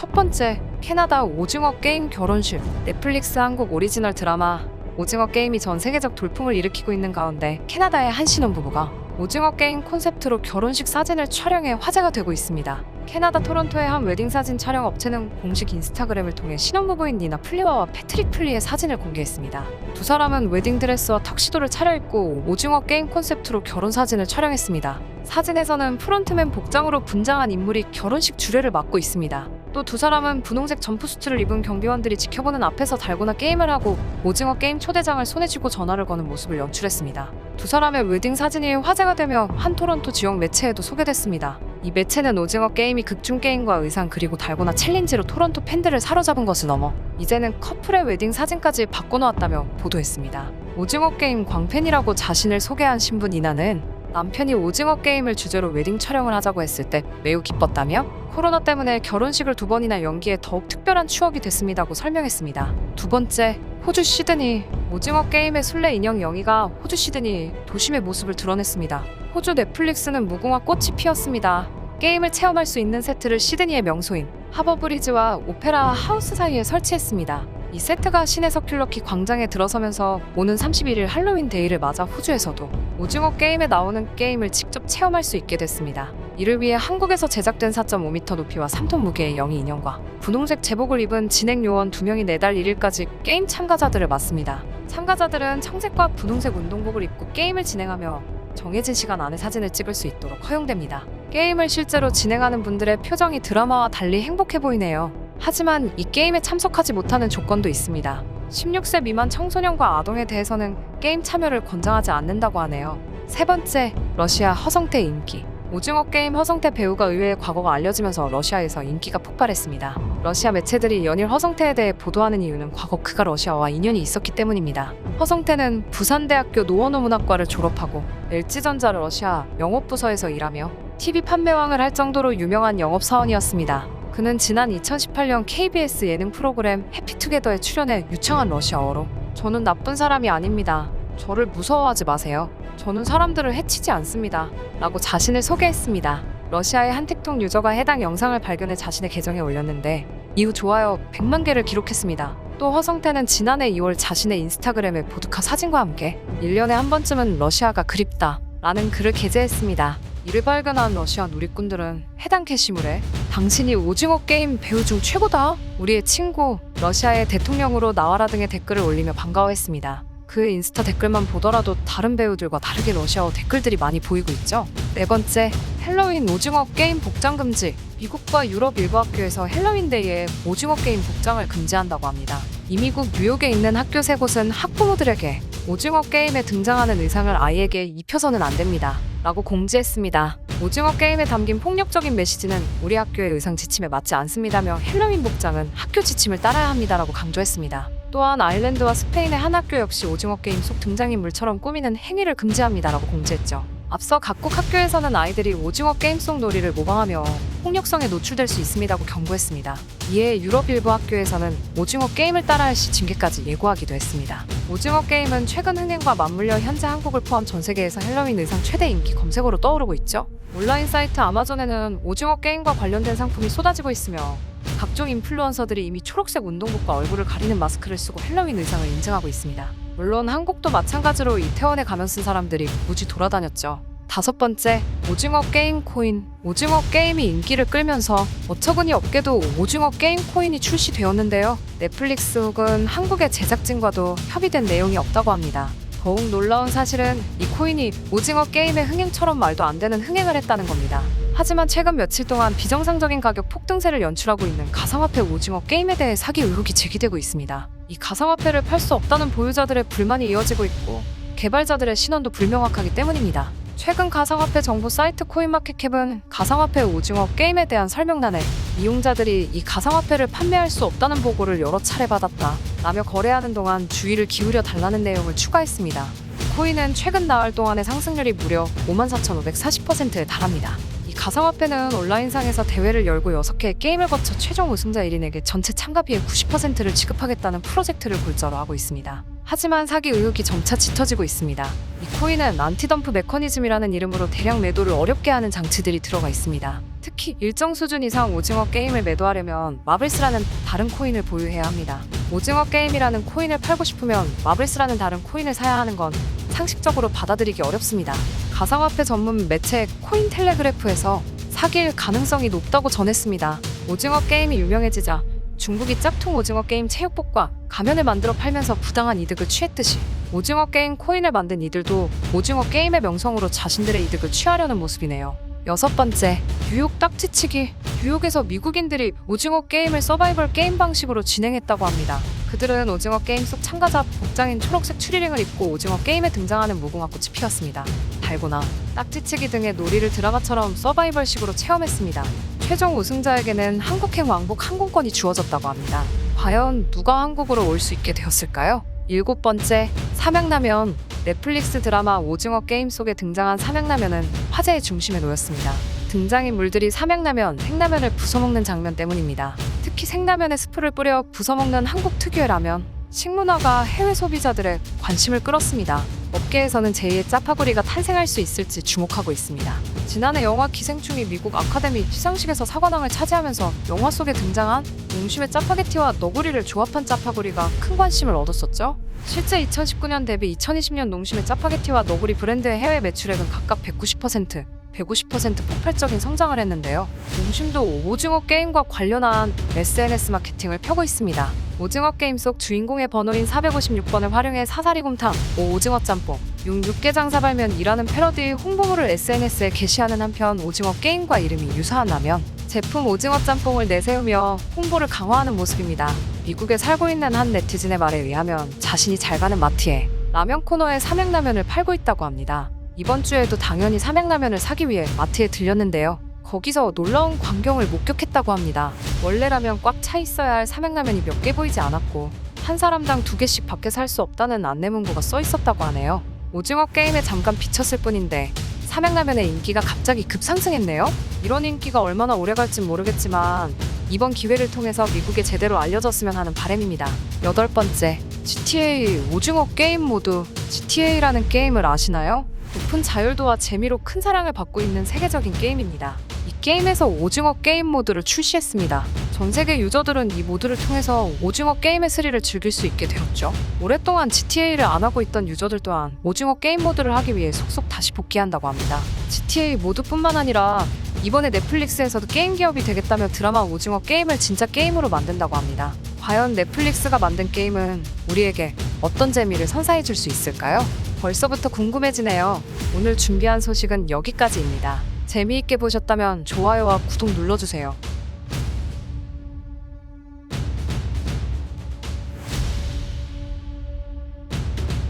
첫 번째, 캐나다 오징어 게임 결혼식. 넷플릭스 한국 오리지널 드라마 오징어 게임이 전 세계적 돌풍을 일으키고 있는 가운데 캐나다의 한 신혼부부가 오징어 게임 콘셉트로 결혼식 사진을 촬영해 화제가 되고 있습니다. 캐나다 토론토의 한 웨딩 사진 촬영 업체는 공식 인스타그램을 통해 신혼부부인 니나 플리와와 패트릭 플리의 사진을 공개했습니다. 두 사람은 웨딩 드레스와 턱시도를 차려입고 오징어 게임 콘셉트로 결혼 사진을 촬영했습니다. 사진에서는 프론트맨 복장으로 분장한 인물이 결혼식 주례를 맡고 있습니다. 또 두 사람은 분홍색 점프수트를 입은 경비원들이 지켜보는 앞에서 달고나 게임을 하고 오징어 게임 초대장을 손에 쥐고 전화를 거는 모습을 연출했습니다. 두 사람의 웨딩 사진이 화제가 되며 한 토론토 지역 매체에도 소개됐습니다. 이 매체는 오징어 게임이 극중 게임과 의상 그리고 달고나 챌린지로 토론토 팬들을 사로잡은 것을 넘어 이제는 커플의 웨딩 사진까지 바꿔놓았다며 보도했습니다. 오징어 게임 광팬이라고 자신을 소개한 신분 이나는 남편이 오징어 게임을 주제로 웨딩 촬영을 하자고 했을 때 매우 기뻤다며 코로나 때문에 결혼식을 2번이나 연기해 더욱 특별한 추억이 됐습니다고 설명했습니다. 두 번째, 호주 시드니. 오징어 게임의 순례 인형 영희가 호주 시드니 도심의 모습을 드러냈습니다. 호주 넷플릭스는 무궁화 꽃이 피었습니다. 게임을 체험할 수 있는 세트를 시드니의 명소인 하버브리지와 오페라 하우스 사이에 설치했습니다. 이 세트가 시내 서큘러키 광장에 들어서면서 오는 31일 할로윈 데이를 맞아 호주에서도 오징어 게임에 나오는 게임을 직접 체험할 수 있게 됐습니다. 이를 위해 한국에서 제작된 4.5m 높이와 3톤 무게의 영희 인형과 분홍색 제복을 입은 진행 요원 2명이 내달 1일까지 게임 참가자들을 맞습니다. 참가자들은 청색과 분홍색 운동복을 입고 게임을 진행하며 정해진 시간 안에 사진을 찍을 수 있도록 허용됩니다. 게임을 실제로 진행하는 분들의 표정이 드라마와 달리 행복해 보이네요. 하지만 이 게임에 참석하지 못하는 조건도 있습니다. 16세 미만 청소년과 아동에 대해서는 게임 참여를 권장하지 않는다고 하네요. 세 번째, 러시아 허성태 인기. 오징어 게임 허성태 배우가 의외의 과거가 알려지면서 러시아에서 인기가 폭발했습니다. 러시아 매체들이 연일 허성태에 대해 보도하는 이유는 과거 그가 러시아와 인연이 있었기 때문입니다. 허성태는 부산대학교 노원어문학과를 졸업하고 LG전자 러시아 영업부서에서 일하며 TV 판매왕을 할 정도로 유명한 영업사원이었습니다. 그는 지난 2018년 KBS 예능 프로그램 해피투게더에 출연해 유창한 러시아어로 "저는 나쁜 사람이 아닙니다. 저를 무서워하지 마세요. 저는 사람들을 해치지 않습니다. 라고 자신을 소개했습니다. 러시아의 한 틱톡 유저가 해당 영상을 발견해 자신의 계정에 올렸는데 이후 좋아요 100만 개를 기록했습니다. 또 허성태는 지난해 2월 자신의 인스타그램에 보드카 사진과 함께 1년에 한 번쯤은 러시아가 그립다 라는 글을 게재했습니다. 이를 발견한 러시아 누리꾼들은 해당 게시물에 "당신이 오징어 게임 배우 중 최고다. 우리의 친구, 러시아의 대통령으로 나와라" 등의 댓글을 올리며 반가워했습니다. 그의 인스타 댓글만 보더라도 다른 배우들과 다르게 러시아어 댓글들이 많이 보이고 있죠. 네 번째, 헬로윈 오징어 게임 복장 금지. 미국과 유럽 일부 학교에서 헬로윈 데이에 오징어 게임 복장을 금지한다고 합니다. 이 미국 뉴욕에 있는 학교 3곳은 학부모들에게 오징어 게임에 등장하는 의상을 아이에게 입혀서는 안 됩니다. 라고 공지했습니다. 오징어 게임에 담긴 폭력적인 메시지는 우리 학교의 의상 지침에 맞지 않습니다며 헬로윈 복장은 학교 지침을 따라야 합니다라고 강조했습니다. 또한 아일랜드와 스페인의 한 학교 역시 오징어 게임 속 등장인물처럼 꾸미는 행위를 금지합니다라고 공지했죠. 앞서 각국 학교에서는 아이들이 오징어 게임 속 놀이를 모방하며 폭력성에 노출될 수 있습니다고 경고했습니다. 이에 유럽 일부 학교에서는 오징어 게임을 따라할 시 징계까지 예고하기도 했습니다. 오징어 게임은 최근 흥행과 맞물려 현재 한국을 포함 전 세계에서 헬로윈 의상 최대 인기 검색어로 떠오르고 있죠. 온라인 사이트 아마존에는 오징어 게임과 관련된 상품이 쏟아지고 있으며 각종 인플루언서들이 이미 초록색 운동복과 얼굴을 가리는 마스크를 쓰고 헬로윈 의상을 인증하고 있습니다. 물론 한국도 마찬가지로 이태원에 가면 쓴 사람들이 무지 돌아다녔죠. 다섯 번째, 오징어 게임 코인. 오징어 게임이 인기를 끌면서 어처구니 없게도 오징어 게임 코인이 출시되었는데요. 넷플릭스 혹은 한국의 제작진과도 협의된 내용이 없다고 합니다. 더욱 놀라운 사실은 이 코인이 오징어 게임의 흥행처럼 말도 안 되는 흥행을 했다는 겁니다. 하지만 최근 며칠 동안 비정상적인 가격 폭등세를 연출하고 있는 가상화폐 오징어 게임에 대해 사기 의혹이 제기되고 있습니다. 이 가상화폐를 팔 수 없다는 보유자들의 불만이 이어지고 있고 개발자들의 신원도 불명확하기 때문입니다. 최근 가상화폐 정보 사이트 코인마켓캡은 가상화폐 오징어 게임에 대한 설명란에 이용자들이 이 가상화폐를 판매할 수 없다는 보고를 여러 차례 받았다 라며 거래하는 동안 주의를 기울여 달라는 내용을 추가했습니다. 코인은 최근 나흘 동안의 상승률이 무려 54,540%에 달합니다. 이 가상화폐는 온라인상에서 대회를 열고 6개의 게임을 거쳐 최종 우승자 1인에게 전체 참가비의 90%를 지급하겠다는 프로젝트를 골자로 하고 있습니다. 하지만 사기 의혹이 점차 짙어지고 있습니다. 이 코인은 안티덤프 메커니즘이라는 이름으로 대량 매도를 어렵게 하는 장치들이 들어가 있습니다. 특히 일정 수준 이상 오징어 게임을 매도하려면 마블스라는 다른 코인을 보유해야 합니다. 오징어 게임이라는 코인을 팔고 싶으면 마블스라는 다른 코인을 사야 하는 건 상식적으로 받아들이기 어렵습니다. 가상화폐 전문 매체 코인텔레그래프에서 사기일 가능성이 높다고 전했습니다. 오징어 게임이 유명해지자 중국이 짝퉁 오징어 게임 체육복과 가면을 만들어 팔면서 부당한 이득을 취했듯이 오징어 게임 코인을 만든 이들도 오징어 게임의 명성으로 자신들의 이득을 취하려는 모습이네요. 6번째, 뉴욕 딱지치기. 뉴욕에서 미국인들이 오징어 게임을 서바이벌 게임 방식으로 진행했다고 합니다. 그들은 오징어 게임 속 참가자 복장인 초록색 추리닝을 입고 오징어 게임에 등장하는 무궁화꽃이 피었습니다. 달고나, 딱지치기 등의 놀이를 드라마처럼 서바이벌식으로 체험했습니다. 최종 우승자에게는 한국행 왕복 항공권이 주어졌다고 합니다. 과연 누가 한국으로 올 수 있게 되었을까요? 7번째, 삼양라면. 넷플릭스 드라마 오징어 게임 속에 등장한 삼양라면은 화제의 중심에 놓였습니다. 등장인물들이 삼양라면, 생라면을 부숴먹는 장면 때문입니다. 특히 생라면에 스프를 뿌려 부숴먹는 한국 특유의 라면, 식문화가 해외 소비자들의 관심을 끌었습니다. 업계에서는 제2의 짜파구리가 탄생할 수 있을지 주목하고 있습니다. 지난해 영화 기생충이 미국 아카데미 시상식에서 사관왕을 차지하면서 영화 속에 등장한 농심의 짜파게티와 너구리를 조합한 짜파구리가 큰 관심을 얻었었죠. 실제 2019년 대비 2020년 농심의 짜파게티와 너구리 브랜드의 해외 매출액은 각각 190%, 150% 폭발적인 성장을 했는데요. 농심도 오징어 게임과 관련한 SNS 마케팅을 펴고 있습니다. 오징어 게임 속 주인공의 번호인 456번을 활용해 사사리곰탕, 오징어 짬뽕, 육개장 사발면이라는 패러디 홍보물을 SNS에 게시하는 한편 오징어 게임과 이름이 유사한 라면, 제품 오징어 짬뽕을 내세우며 홍보를 강화하는 모습입니다. 미국에 살고 있는 한 네티즌의 말에 의하면 자신이 잘 가는 마트에 라면 코너에 삼양라면을 팔고 있다고 합니다. 이번 주에도 당연히 삼양라면을 사기 위해 마트에 들렸는데요. 거기서 놀라운 광경을 목격했다고 합니다. 원래라면 꽉 차 있어야 할 삼양라면이 몇 개 보이지 않았고 한 사람당 2개씩 밖에 살 수 없다는 안내문구가 써 있었다고 하네요. 오징어 게임에 잠깐 비쳤을 뿐인데 삼양라면의 인기가 갑자기 급상승했네요. 이런 인기가 얼마나 오래 갈진 모르겠지만 이번 기회를 통해서 미국에 제대로 알려졌으면 하는 바람입니다. 8번째, GTA 오징어 게임 모드. GTA라는 게임을 아시나요? 높은 자율도와 재미로 큰 사랑을 받고 있는 세계적인 게임입니다. 이 게임에서 오징어 게임 모드를 출시했습니다. 전 세계 유저들은 이 모드를 통해서 오징어 게임의 스릴을 즐길 수 있게 되었죠. 오랫동안 GTA를 안 하고 있던 유저들 또한 오징어 게임 모드를 하기 위해 속속 다시 복귀한다고 합니다. GTA 모드뿐만 아니라 이번에 넷플릭스에서도 게임 기업이 되겠다며 드라마 오징어 게임을 진짜 게임으로 만든다고 합니다. 과연 넷플릭스가 만든 게임은 우리에게 어떤 재미를 선사해 줄 수 있을까요? 벌써부터 궁금해지네요. 오늘 준비한 소식은 여기까지입니다. 재미있게 보셨다면 좋아요와 구독 눌러주세요.